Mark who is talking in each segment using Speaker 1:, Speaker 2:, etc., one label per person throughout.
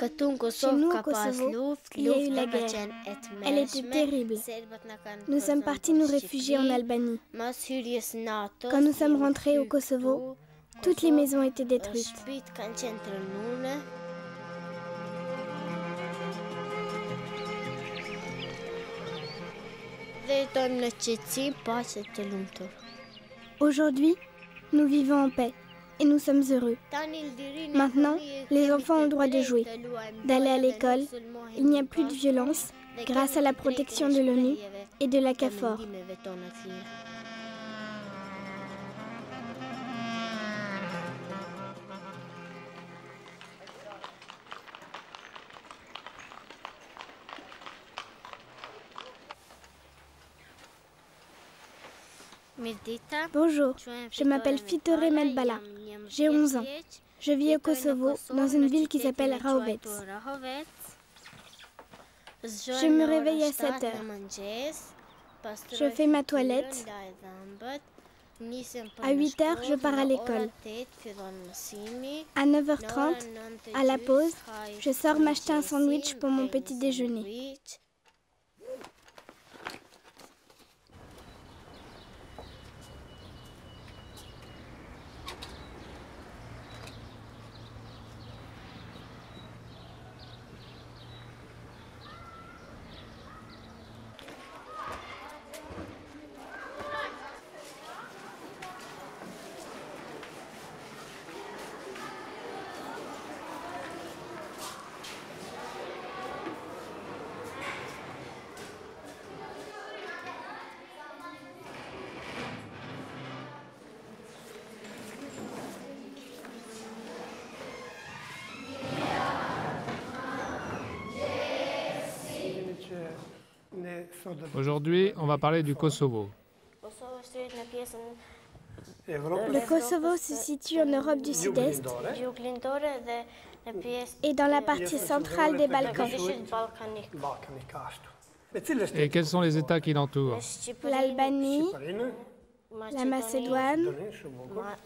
Speaker 1: Chez nous au Kosovo, il y a eu la guerre. Elle était terrible. Nous sommes partis nous réfugier en Albanie. Quand nous sommes rentrés au Kosovo, toutes les maisons étaient détruites. Aujourd'hui, nous vivons en paix et nous sommes heureux. Maintenant, les enfants ont le droit de jouer, d'aller à l'école. Il n'y a plus de violence grâce à la protection de l'ONU et de la KFOR. Bonjour, je m'appelle Fitore Medbala, j'ai 11 ans. Je vis au Kosovo, dans une ville qui s'appelle Raovec. Je me réveille à 7 heures. Je fais ma toilette. À 8 heures, je pars à l'école. À 9h30, à la pause, je sors m'acheter un sandwich pour mon petit déjeuner.
Speaker 2: Aujourd'hui, on va parler du Kosovo.
Speaker 1: Le Kosovo se situe en Europe du Sud-Est et dans la partie centrale des Balkans.
Speaker 2: Et quels sont les États qui l'entourent?
Speaker 1: L'Albanie, la Macédoine,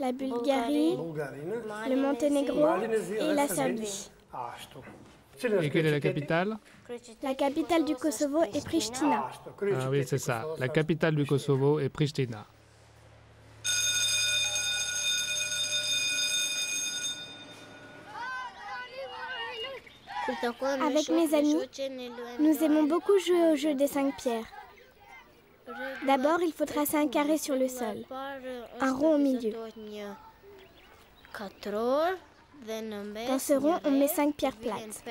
Speaker 1: la Bulgarie, le Monténégro et la Serbie.
Speaker 2: Et quelle est la capitale?
Speaker 1: La capitale du Kosovo est Pristina.
Speaker 2: Ah oui, c'est ça. La capitale du Kosovo est Pristina.
Speaker 1: Avec mes amis, nous aimons beaucoup jouer au jeu des 5 pierres. D'abord, il faut tracer un carré sur le sol, un rond au milieu. Dans ce rond, on met 5 pierres plates.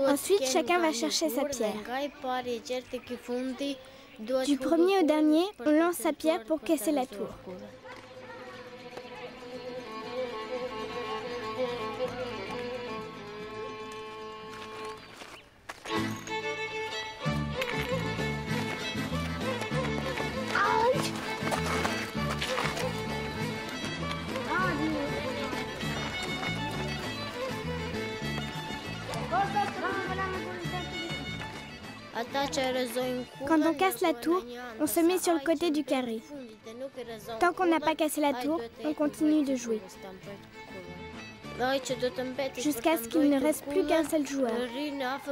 Speaker 1: Ensuite, chacun va chercher sa pierre. Du premier au dernier, on lance sa pierre pour casser la tour. Quand on casse la tour, on se met sur le côté du carré. Tant qu'on n'a pas cassé la tour, on continue de jouer. Jusqu'à ce qu'il ne reste plus qu'un seul joueur.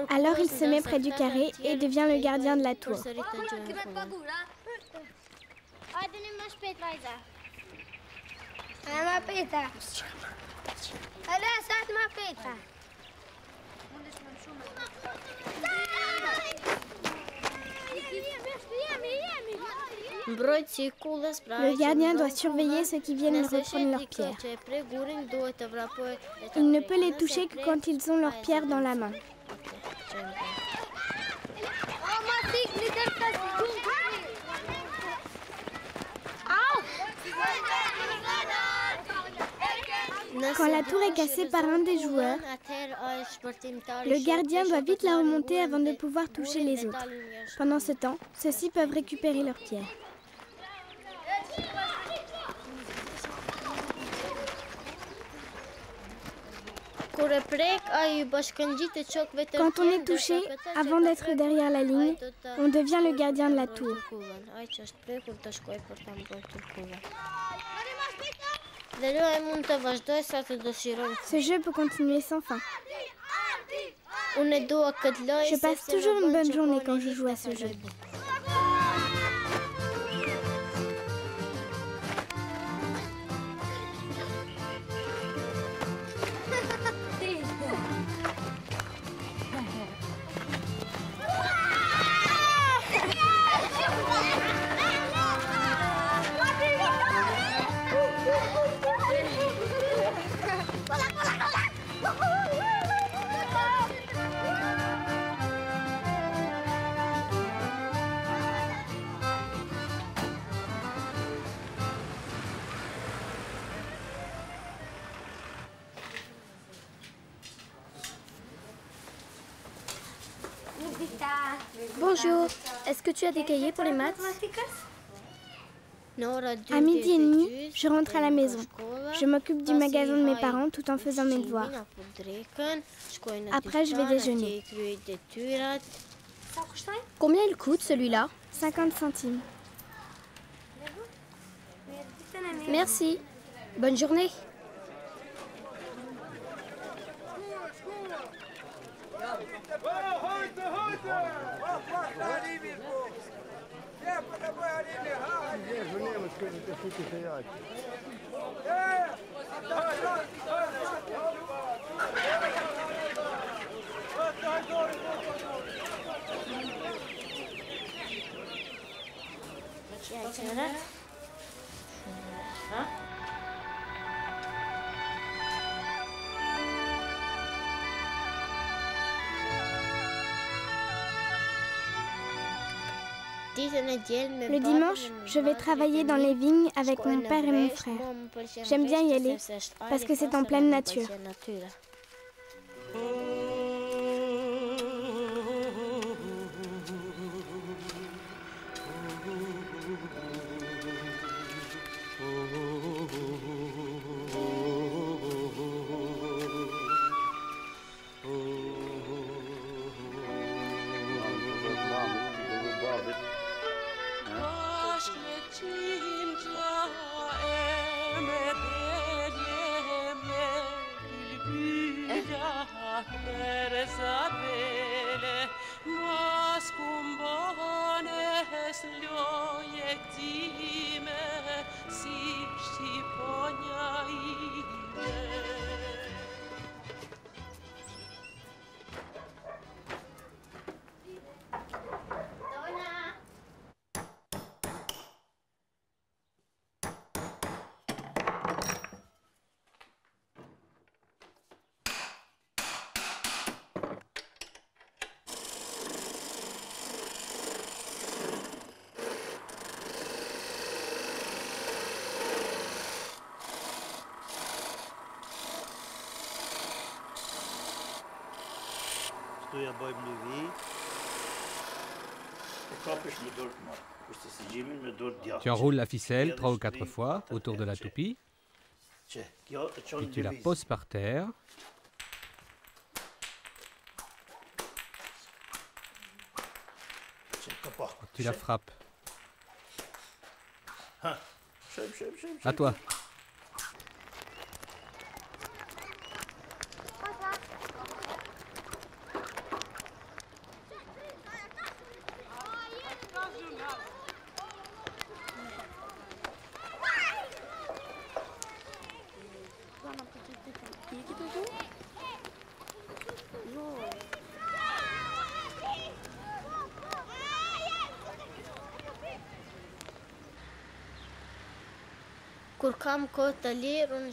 Speaker 1: Alors il se met près du carré et devient le gardien de la tour. Le gardien doit surveiller ceux qui viennent reprendre leurs pierres. Il ne peut les toucher que quand ils ont leurs pierres dans la main. Quand la tour est cassée par un des joueurs, le gardien doit vite la remonter avant de pouvoir toucher les autres. Pendant ce temps, ceux-ci peuvent récupérer leurs pierres. Quand on est touché, avant d'être derrière la ligne, on devient le gardien de la tour. Ce jeu peut continuer sans fin. Je passe toujours une bonne journée quand je joue à ce jeu.
Speaker 3: Bonjour, est-ce que tu as des cahiers pour les maths?
Speaker 1: À 12h30, je rentre à la maison. Je m'occupe du magasin de mes parents tout en faisant mes devoirs. Après, je vais déjeuner.
Speaker 3: Combien il coûte celui-là?
Speaker 1: 50 centimes.
Speaker 3: Merci. Bonne journée.
Speaker 1: Le dimanche, je vais travailler dans les vignes avec mon père et mon frère. J'aime bien y aller parce que c'est en pleine nature.
Speaker 4: Tu enroules la ficelle 3 ou 4 fois autour de la toupie, puis tu la poses par terre. Tu la frappes. À toi.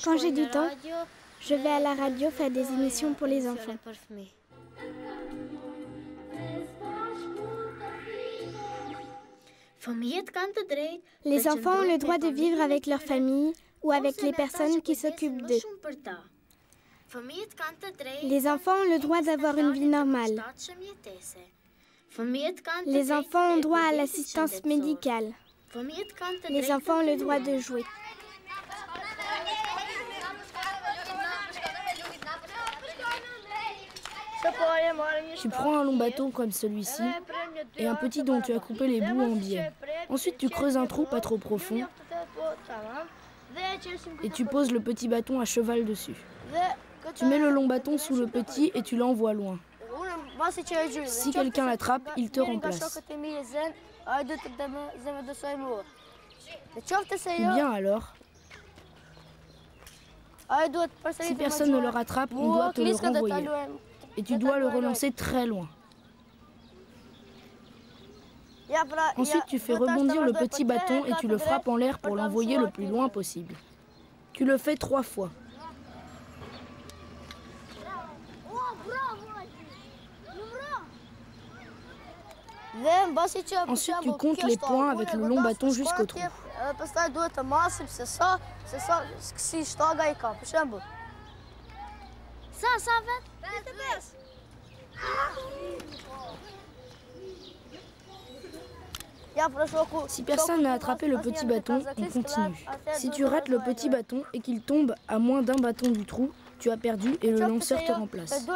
Speaker 1: Quand j'ai du temps, je vais à la radio faire des émissions pour les enfants. Les enfants ont le droit de vivre avec leur famille ou avec les personnes qui s'occupent d'eux. Les enfants ont le droit d'avoir une vie normale. Les enfants ont droit à l'assistance médicale. Les enfants ont le droit de jouer.
Speaker 5: Tu prends un long bâton comme celui-ci et un petit dont tu as coupé les bouts en biais. Ensuite, tu creuses un trou pas trop profond et tu poses le petit bâton à cheval dessus. Tu mets le long bâton sous le petit et tu l'envoies loin. Si quelqu'un l'attrape, il te remplace. Ou bien alors, si personne ne le rattrape, on doit te le renvoyer. Et tu dois le relancer très loin. Ensuite, tu fais rebondir le petit bâton et tu le frappes en l'air pour l'envoyer le plus loin possible. Tu le fais 3 fois. Ensuite, tu comptes les points avec le long bâton jusqu'au trou. Si personne n'a attrapé le petit bâton, on continue. Si tu rates le petit bâton et qu'il tombe à moins d'un bâton du trou, tu as perdu et le lanceur te remplace.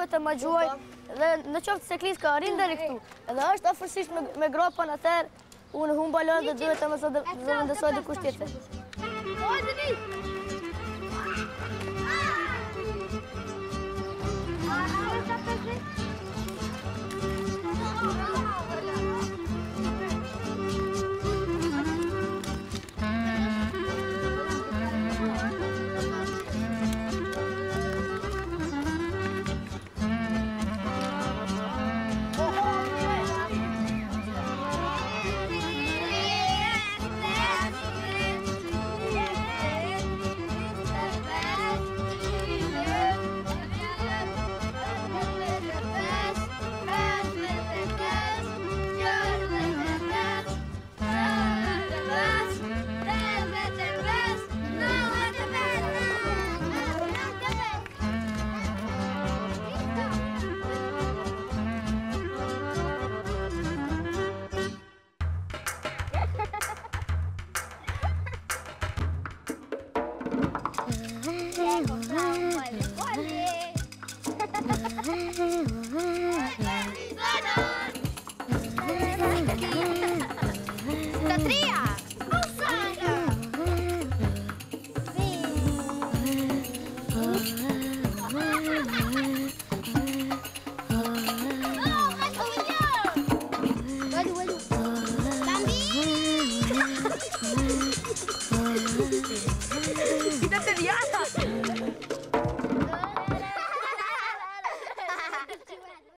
Speaker 6: Kita teriak.